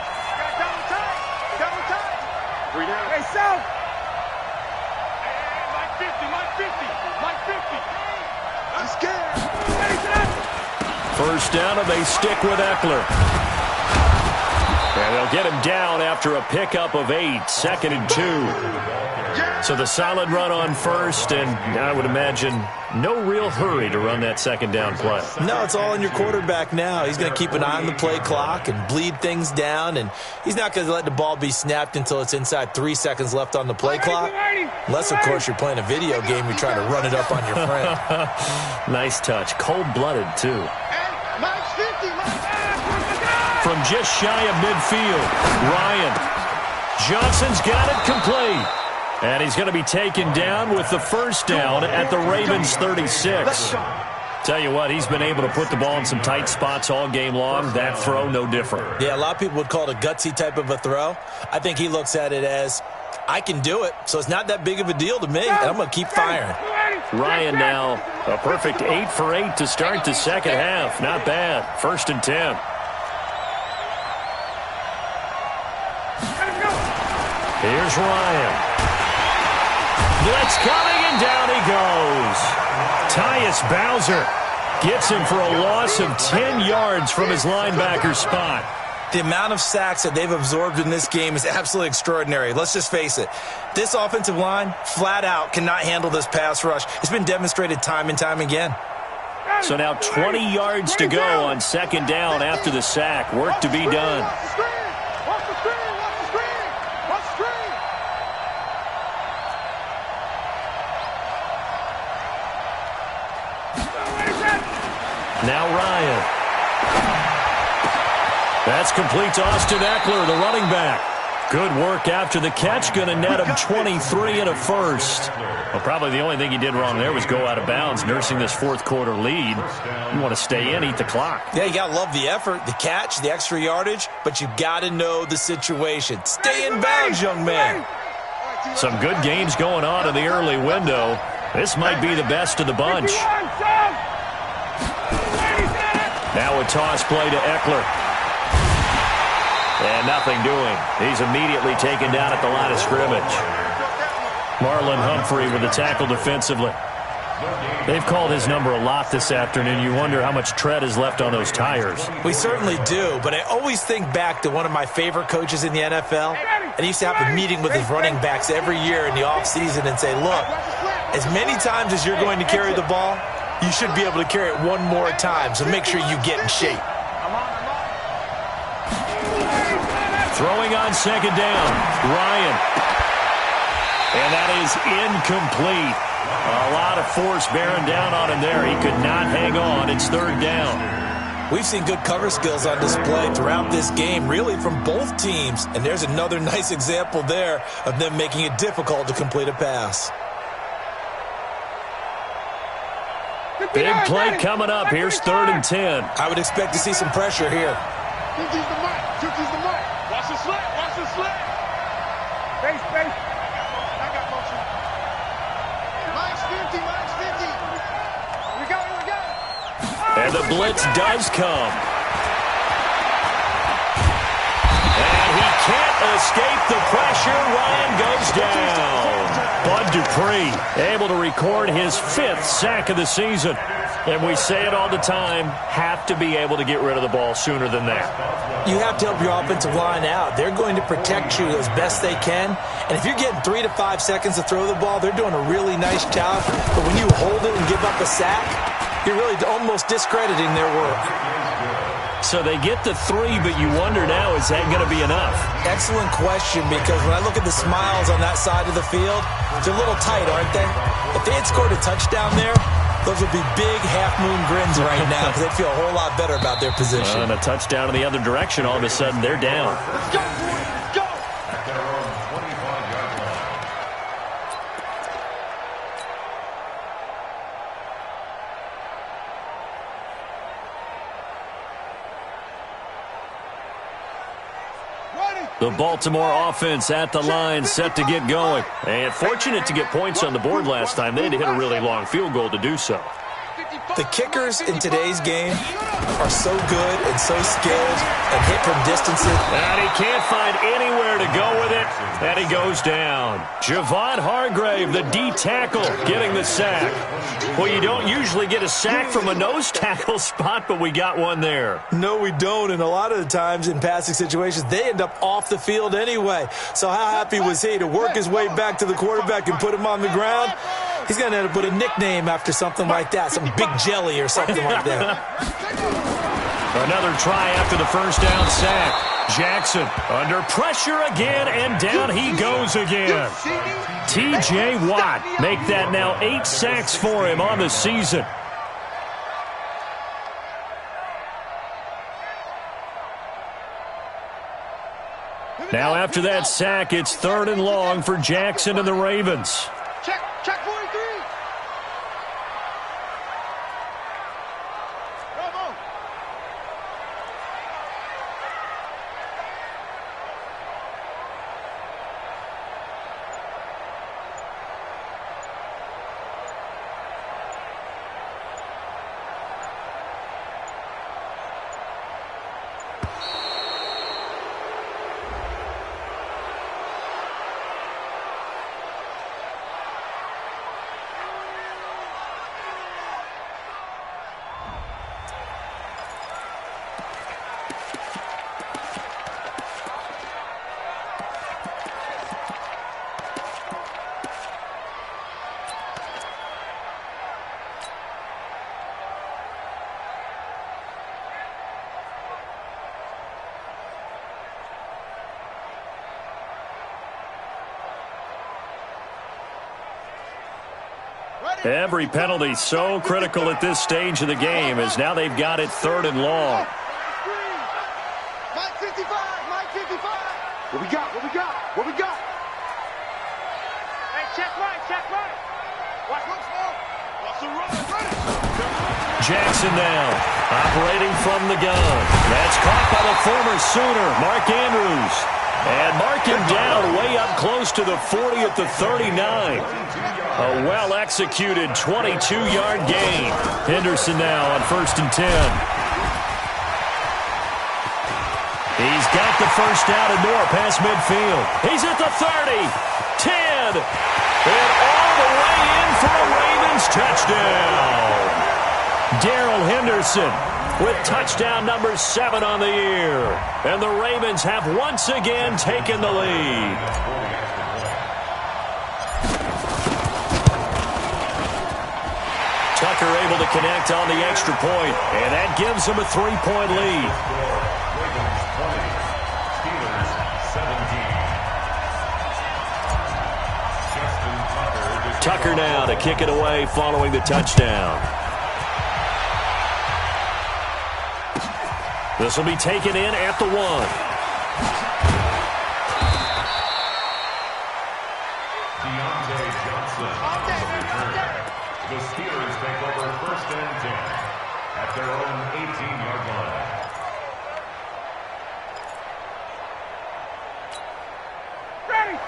Hey, South. Mike 50, Mike 50, Mike 50. I'm scared. First down, and they stick with Eckler. And they'll get him down after a pickup of 8, 2nd and 2. So the solid run on first, and I would imagine no real hurry to run that second down play. No, it's all in your quarterback now. He's going to keep an eye on the play clock and bleed things down, and he's not going to let the ball be snapped until it's inside 3 seconds left on the play clock. Unless, of course, you're playing a video game, you're trying to run it up on your friend. Nice touch. Cold-blooded, too. From just shy of midfield, Ryan. Johnson's got it complete. And he's going to be taken down with the first down at the Ravens' 36. Tell you what, he's been able to put the ball in some tight spots all game long. That throw, no different. Yeah, a lot of people would call it a gutsy type of a throw. I think he looks at it as, I can do it, so it's not that big of a deal to me, and I'm going to keep firing. Ryan now, a perfect 8 for 8 to start the second half. Not bad. 1st and 10. Here's Ryan. Blitz coming, and down he goes. Tyus Bowser gets him for a loss of 10 yards from his linebacker spot. The amount of sacks that they've absorbed in this game is absolutely extraordinary. Let's just face it. This offensive line, flat out, cannot handle this pass rush. It's been demonstrated time and time again. So now 20 yards to go on second down after the sack. Work to be done. Now Ryan. That's complete to Austin Eckler, the running back. Good work after the catch. Going to net him 23 and a first. Well, probably the only thing he did wrong there was go out of bounds, nursing this fourth quarter lead. You want to stay in, eat the clock. Yeah, you got to love the effort, the catch, the extra yardage, but you got to know the situation. Stay in bounds, young man. Some good games going on in the early window. This might be the best of the bunch. Now a toss play to Eckler. And nothing doing. He's immediately taken down at the line of scrimmage. Marlon Humphrey with the tackle defensively. They've called his number a lot this afternoon. You wonder how much tread is left on those tires. We certainly do, but I always think back to one of my favorite coaches in the NFL, and he used to have a meeting with his running backs every year in the offseason and say, look, as many times as you're going to carry the ball, you should be able to carry it one more time, so make sure you get in shape. Throwing on second down, Ryan. And that is incomplete. A lot of force bearing down on him there. He could not hang on. It's third down. We've seen good cover skills on display throughout this game, really from both teams. And there's another nice example there of them making it difficult to complete a pass. Big play coming up. Here's 3rd and 10. I would expect to see some pressure here. Watch the slant. Watch the slant. Face. I got motion. Mine's 50. We go. And the blitz does come. And he can't escape the pressure. Ryan goes down. Bud Dupree able to record his 5th sack of the season. And we say it all the time, have to be able to get rid of the ball sooner than that. You have to help your offensive line out. They're going to protect you as best they can. And if you're getting 3 to 5 seconds to throw the ball, they're doing a really nice job. But when you hold it and give up a sack, you're really almost discrediting their work. So they get the 3, but you wonder now, is that going to be enough? Excellent question, because when I look at the smiles on that side of the field, they're a little tight, aren't they? If they had scored a touchdown there, those would be big half-moon grins right now because they'd feel a whole lot better about their position. And a touchdown in the other direction, all of a sudden they're down. Go. At their own 25-yard line. The Baltimore offense at the line, set to get going. And fortunate to get points on the board last time. They had to hit a really long field goal to do so. The kickers in today's game are so good and so skilled and hit from distances. And he can't find anywhere to go with it. And he goes down. Javon Hargrave, the D tackle, getting the sack. Well, you don't usually get a sack from a nose tackle spot, but we got one there. No, we don't. And a lot of the times in passing situations, they end up off the field anyway. So how happy was he to work his way back to the quarterback and put him on the ground? He's going to end up with a nickname after something like that, some Big Jelly or something like that. Another try after the first down sack. Jackson under pressure again, and down he goes again. T.J. Watt make that now 8 sacks for him on the season. Now after that sack, it's 3rd and long for Jackson and the Ravens. Check 43. Come on. Every penalty so critical at this stage of the game as now they've got it 3rd and long. Mike 55. What we got? Hey, check right. Watch the run. Jackson now, operating from the gun. That's caught by the former Sooner, Mark Andrews. And mark him down way up close to the 40 at the 39. A well-executed 22-yard gain. Henderson now on 1st and 10. He's got the first down and more past midfield. He's at the 30, 10, and all the way in for a Ravens touchdown. Darrell Henderson with touchdown number 7 on the year. And the Ravens have once again taken the lead. Tucker able to to connect on the extra point, and that gives them a 3-point lead. Ravens 20, Steelers 17. Tucker now to kick it away following the touchdown. This will be taken in at the 1. The Steelers take over 1st and 10 at their own 18-yard line.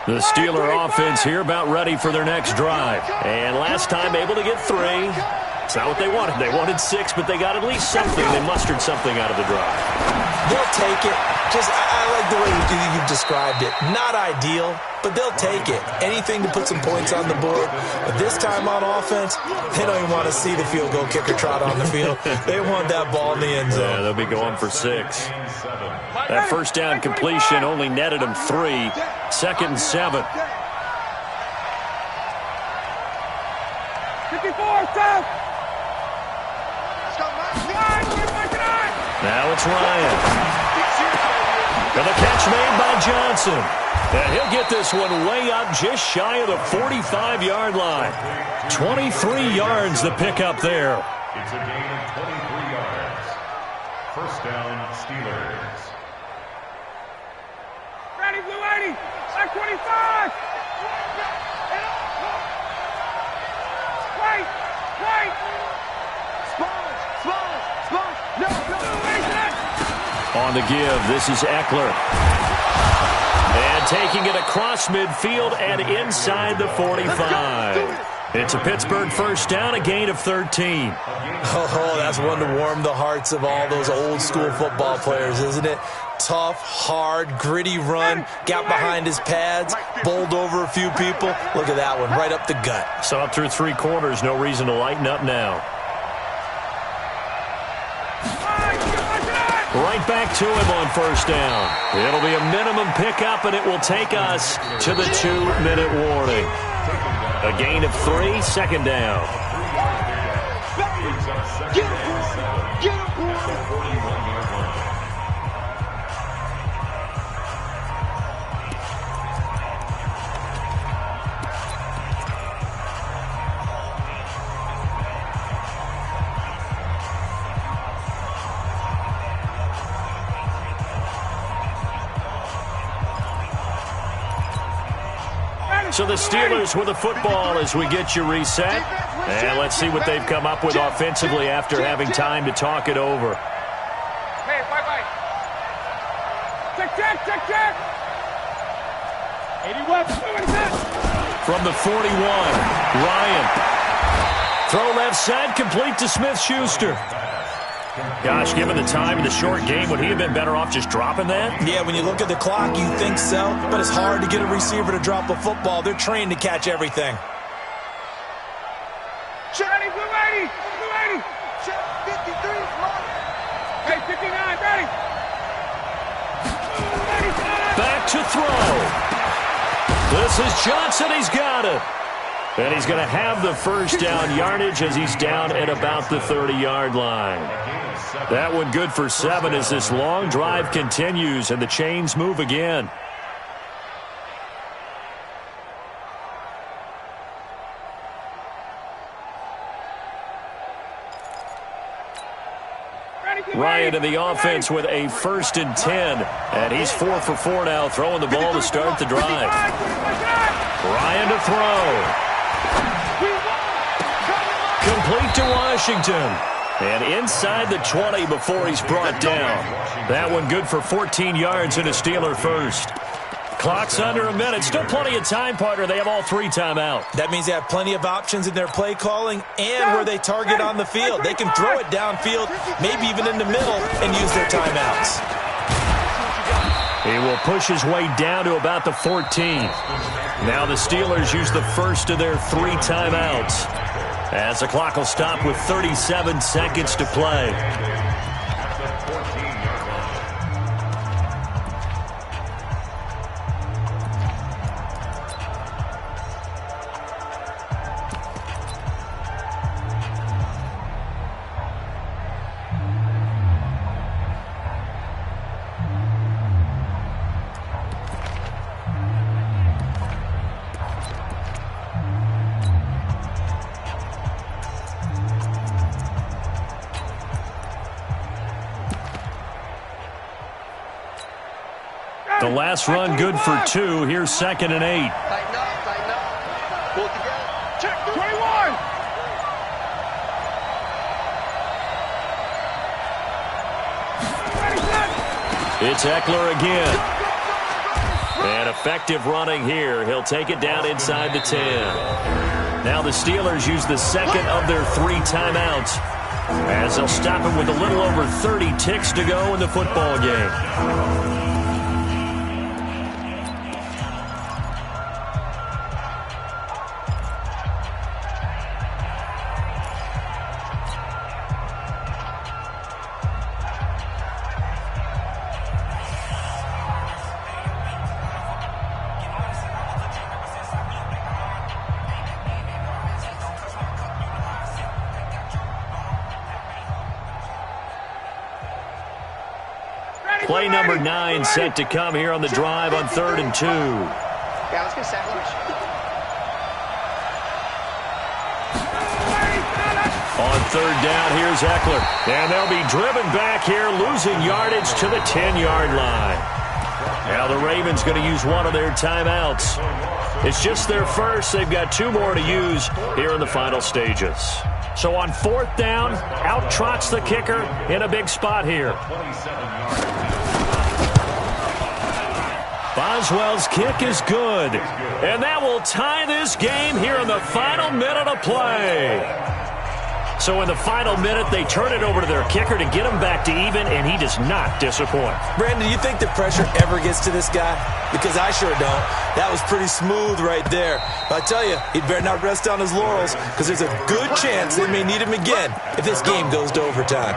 The Steeler offense here about ready for their next drive. And last time able to get 3. It's not what they wanted. They wanted 6, but they got at least something. They mustered something out of the drive. They'll take it. I like the way you've described it. Not ideal, but they'll take it. Anything to put some points on the board. But this time on offense, they don't even want to see the field goal kicker trot on the field. They want that ball in the end zone. Yeah, they'll be going for 6. That first down completion only netted them 3. 2nd and 7. 54, South. Now it's Ryan. And the catch made by Johnson. And he'll get this one way up just shy of the 45-yard line. 23 yards the pickup there. It's a gain of 23 yards. 1st down, Steelers. Ready, blue 80. Back 25. Right. Smalls. No. On the give, this is Eckler. And taking it across midfield and inside the 45. It's a Pittsburgh first down, a gain of 13. Oh, that's one to warm the hearts of all those old school football players, isn't it? Tough, hard, gritty run, got behind his pads, bowled over a few people. Look at that one, right up the gut. So up through 3 quarters, no reason to lighten up now. Right back to him on first down. It'll be a minimum pickup, and it will take us to the 2-minute warning. A gain of 3, 2nd down. Get him, boy. So the Steelers with the football as we get you reset. And let's see what they've come up with offensively after having time to talk it over. Hey, bye. Check. 80 West. From the 41, Ryan. Throw left side, complete to Smith-Schuster. Gosh, given the time of the short game, would he have been better off just dropping that? Yeah, when you look at the clock, you think so, but it's hard to get a receiver to drop a football. They're trained to catch everything. Ready, blue 80. Check 53, hey, 59, ready. Back to throw. This is Johnson. He's got it. And he's going to have the first down yardage as he's down at about the 30-yard line. That one good for 7 as this long drive continues and the chains move again. Ryan in the offense with a 1st and 10. And he's 4 for 4 now, throwing the ball to start the drive. Ryan to throw. Complete to Washington. And inside the 20 before he's brought down. That one good for 14 yards and a Steeler first. Clock's under a minute. Still plenty of time, partner. They have all 3 timeout. That means they have plenty of options in their play calling and where they target on the field. They can throw it downfield, maybe even in the middle, and use their timeouts. He will push his way down to about the 14. Now the Steelers use the first of their 3 timeouts, as the clock will stop with 37 seconds to play. The last run good for 2. Here's 2nd and 8. Tighten up, tighten up. Pull it together. Check 21. It's Eckler again. And effective running here. He'll take it down inside the 10. Now the Steelers use the second of their 3 timeouts, as they'll stop him with a little over 30 ticks to go in the football game. Play number 9 set to come here on the drive on 3rd and 2. Yeah, let's get sandwich. On 3rd down, here's Eckler. And they'll be driven back here, losing yardage to the 10-yard line. Now the Ravens going to use one of their timeouts. It's just their first. They've got 2 more to use here in the final stages. So on 4th down, out trots the kicker in a big spot here. Boswell's kick is good. And that will tie this game here in the final minute of play. So in the final minute, they turn it over to their kicker to get him back to even, and he does not disappoint. Brandon, do you think the pressure ever gets to this guy? Because I sure don't. That was pretty smooth right there. But I tell you, he'd better not rest on his laurels, because there's a good chance they may need him again if this game goes to overtime.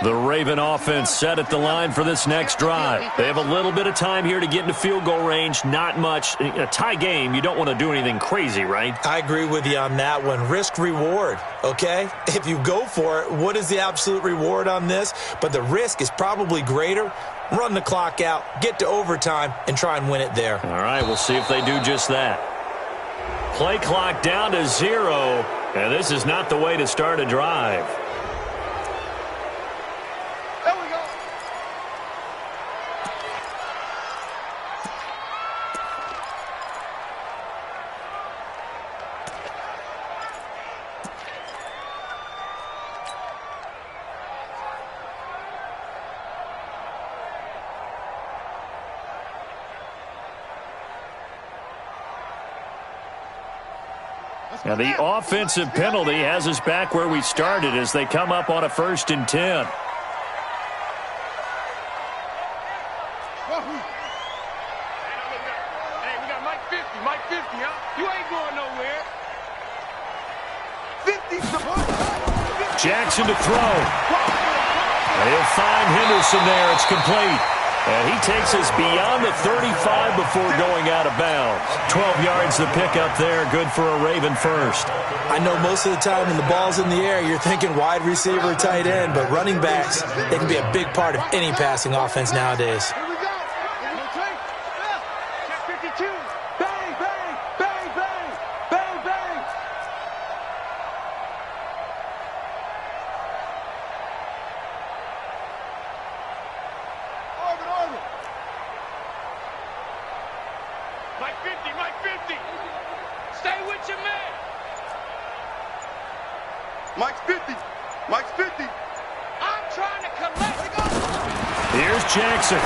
The Raven offense set at the line for this next drive. They have a little bit of time here to get into field goal range. Not much. In a tie game, you don't want to do anything crazy, right? I agree with you on that one. Risk-reward, okay? If you go for it, what is the absolute reward on this? But the risk is probably greater. Run the clock out, get to overtime, and try and win it there. All right, we'll see if they do just that. Play clock down to 0, and this is not the way to start a drive. Now the offensive penalty has us back where we started as they come up on a 1st and 10. Hey, we got Mike 50, huh? You ain't going nowhere. 50's the ball. Jackson to throw. They'll find Henderson there. It's complete. And he takes us beyond the 35 before going out of bounds. 12 yards to pick up there. Good for a Raven first. I know most of the time when the ball's in the air, you're thinking wide receiver, tight end, but running backs, they can be a big part of any passing offense nowadays. Here we go. Check 52. Bang, bang, bang, bang, bang, bang. Orbit. Mike 50, Mike 50. Stay with your man. Mike's 50. Mike's 50. I'm trying to collect. Here's Jackson.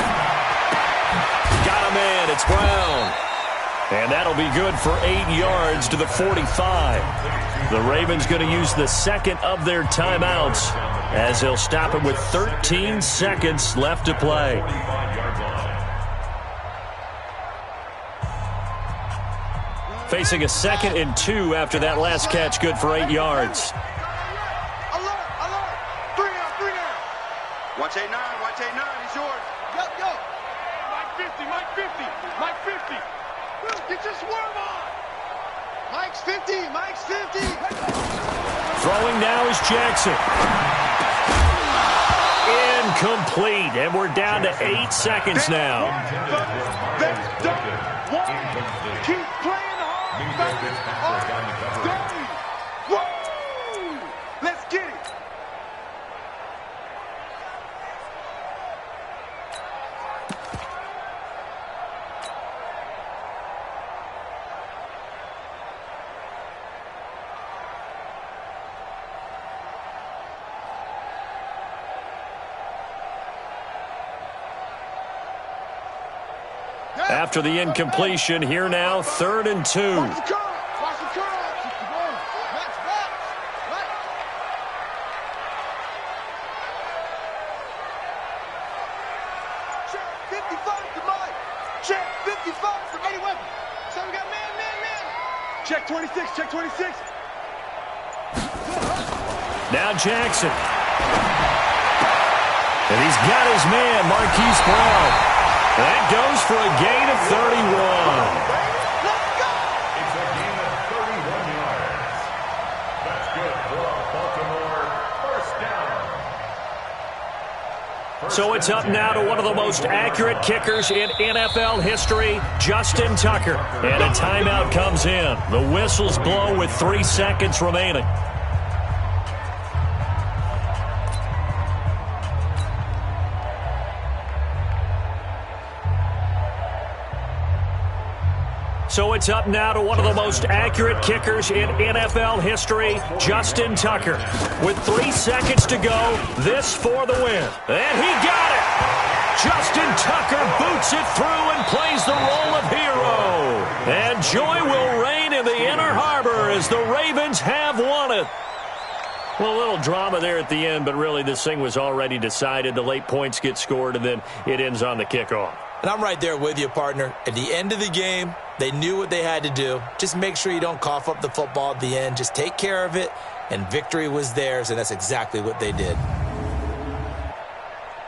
Got a man. It's Brown. And that'll be good for 8 yards to the 45. The Ravens going to use the second of their timeouts as they'll stop it with 13 seconds left to play. Facing a 2nd and 2 after that last catch, good for 8 yards. Alert. 3 down. Watch 8-9, he's yours. Yo. Mike 50. Mike 50. Get your swerve on. Mike's 50. Throwing now is Jackson. Incomplete, and we're down to 8 seconds now. Keep playing hard. Woo! Let's get it. After the incompletion, here now, 3rd and 2. Watch the curl. Watch the curl. Match back. Right. Check 55 to Mike. Check 55 to Eddie Weapon. So we got man. Check 26. Check 26. Now Jackson. And he's got his man, Marquise Brown. That goes for a gain of 31. Let's go. It's a gain of 31 yards. That's good for a Baltimore first down. So it's up now to one of the most accurate kickers in NFL history, Justin Tucker. And a timeout comes in. The whistles blow with 3 seconds remaining. So it's up now to one of the most accurate kickers in NFL history, Justin Tucker. With 3 seconds to go, this for the win. And he got it! Justin Tucker boots it through and plays the role of hero. And joy will reign in the Inner Harbor as the Ravens have won it. Well, a little drama there at the end, but really this thing was already decided. The late points get scored, and then it ends on the kickoff. And I'm right there with you, partner. At the end of the game, they knew what they had to do. Just make sure you don't cough up the football at the end. Just take care of it, and victory was theirs, and that's exactly what they did.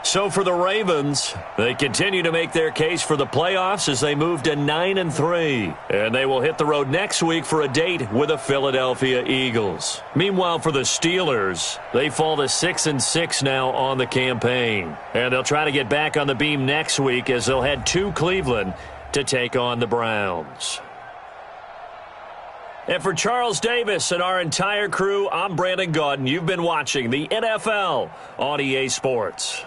So for the Ravens, they continue to make their case for the playoffs as they move to 9-3. And they will hit the road next week for a date with the Philadelphia Eagles. Meanwhile, for the Steelers, they fall to 6-6 now on the campaign. And they'll try to get back on the beam next week as they'll head to Cleveland to take on the Browns. And for Charles Davis and our entire crew, I'm Brandon Gaudin. You've been watching the NFL on EA Sports.